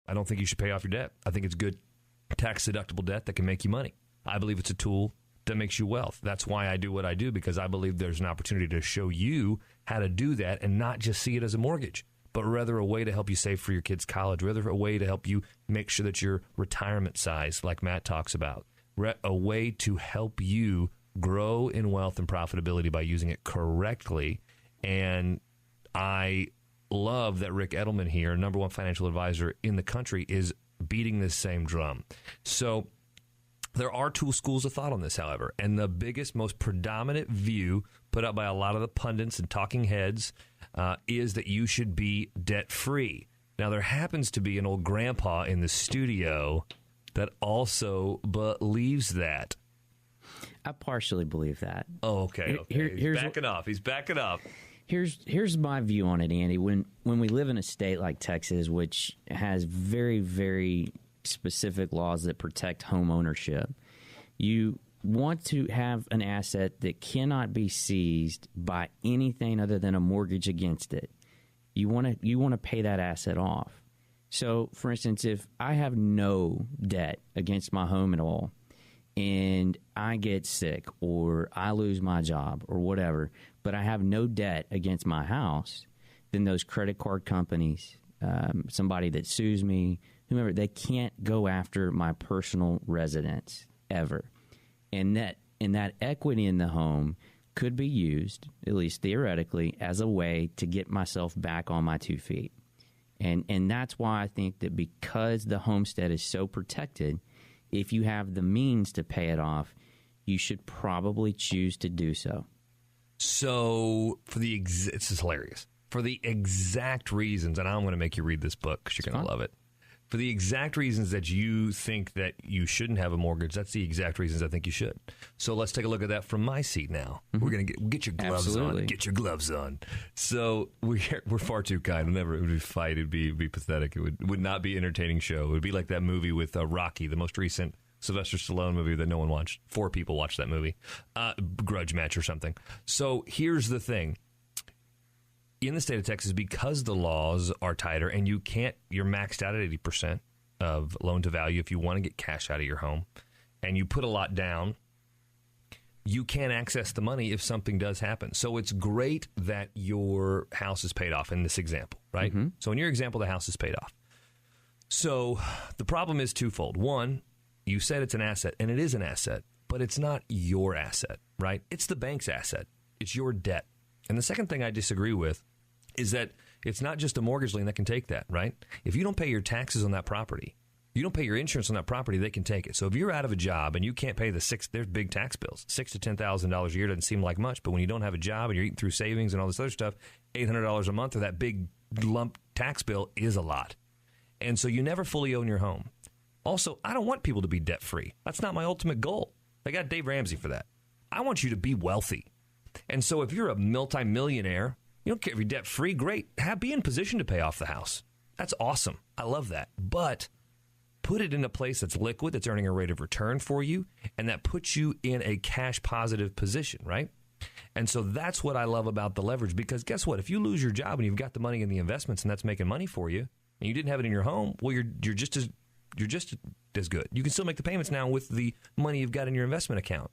I don't think you should pay off your debt. I think it's good tax-deductible debt that can make you money. I believe it's a tool that makes you wealth. That's why I do what I do, because I believe there's an opportunity to show you how to do that and not just see it as a mortgage, but rather a way to help you save for your kids' college, rather a way to help you make sure that your retirement size, like Matt talks about, a way to help you grow in wealth and profitability by using it correctly. And I love that Rick Edelman here, number one financial advisor in the country, is beating this same drum. So there are two schools of thought on this, however, and the biggest, most predominant view put out by a lot of the pundits and talking heads is that you should be debt-free. Now, there happens to be an old grandpa in the studio that also believes that. I partially believe that. Oh, okay. He's backing up. Here's my view on it, Andy. When we live in a state like Texas, which has very, very specific laws that protect home ownership, you want to have an asset that cannot be seized by anything other than a mortgage against it. You want to pay that asset off. So, for instance, if I have no debt against my home at all, and I get sick or I lose my job or whatever, but I have no debt against my house, then those credit card companies, somebody that sues me, whomever, they can't go after my personal residence ever. And that equity in the home could be used, at least theoretically, as a way to get myself back on my 2 feet. And that's why I think that because the homestead is so protected, if you have the means to pay it off, you should probably choose to do so. So, this is hilarious. For the exact reasons, and I'm going to make you read this book because you're going to love it. For the exact reasons that you think that you shouldn't have a mortgage, that's the exact reasons I think you should. So let's take a look at that from my seat now. Mm-hmm. We're going to get your gloves on. Get your gloves on. So we're far too kind. It would be fight. It'd be pathetic. It would not be an entertaining show. It would be like that movie with Rocky, the most recent Sylvester Stallone movie that no one watched. 4 people watched that movie. Grudge Match or something. So here's the thing. In the state of Texas, because the laws are tighter and you're maxed out at 80% of loan to value if you want to get cash out of your home, and you put a lot down, you can't access the money if something does happen. So it's great that your house is paid off in this example, right? Mm-hmm. So in your example, the house is paid off. So the problem is twofold. One, you said it's an asset, and it is an asset, but it's not your asset, right? It's the bank's asset. It's your debt. And the second thing I disagree with is that it's not just a mortgage lien that can take that, right? If you don't pay your taxes on that property, you don't pay your insurance on that property, they can take it. So if you're out of a job and you can't pay there's big tax bills. $6,000 to $10,000 a year doesn't seem like much, but when you don't have a job and you're eating through savings and all this other stuff, $800 a month or that big lump tax bill is a lot. And so you never fully own your home. Also, I don't want people to be debt-free. That's not my ultimate goal. I got Dave Ramsey for that. I want you to be wealthy. And so if you're a multimillionaire, you don't care if you're debt-free, great. Be in position to pay off the house. That's awesome. I love that. But put it in a place that's liquid, that's earning a rate of return for you, and that puts you in a cash-positive position, right? And so that's what I love about the leverage, because guess what? If you lose your job and you've got the money in the investments and that's making money for you, and you didn't have it in your home, well, you're just as good. You can still make the payments now with the money you've got in your investment account.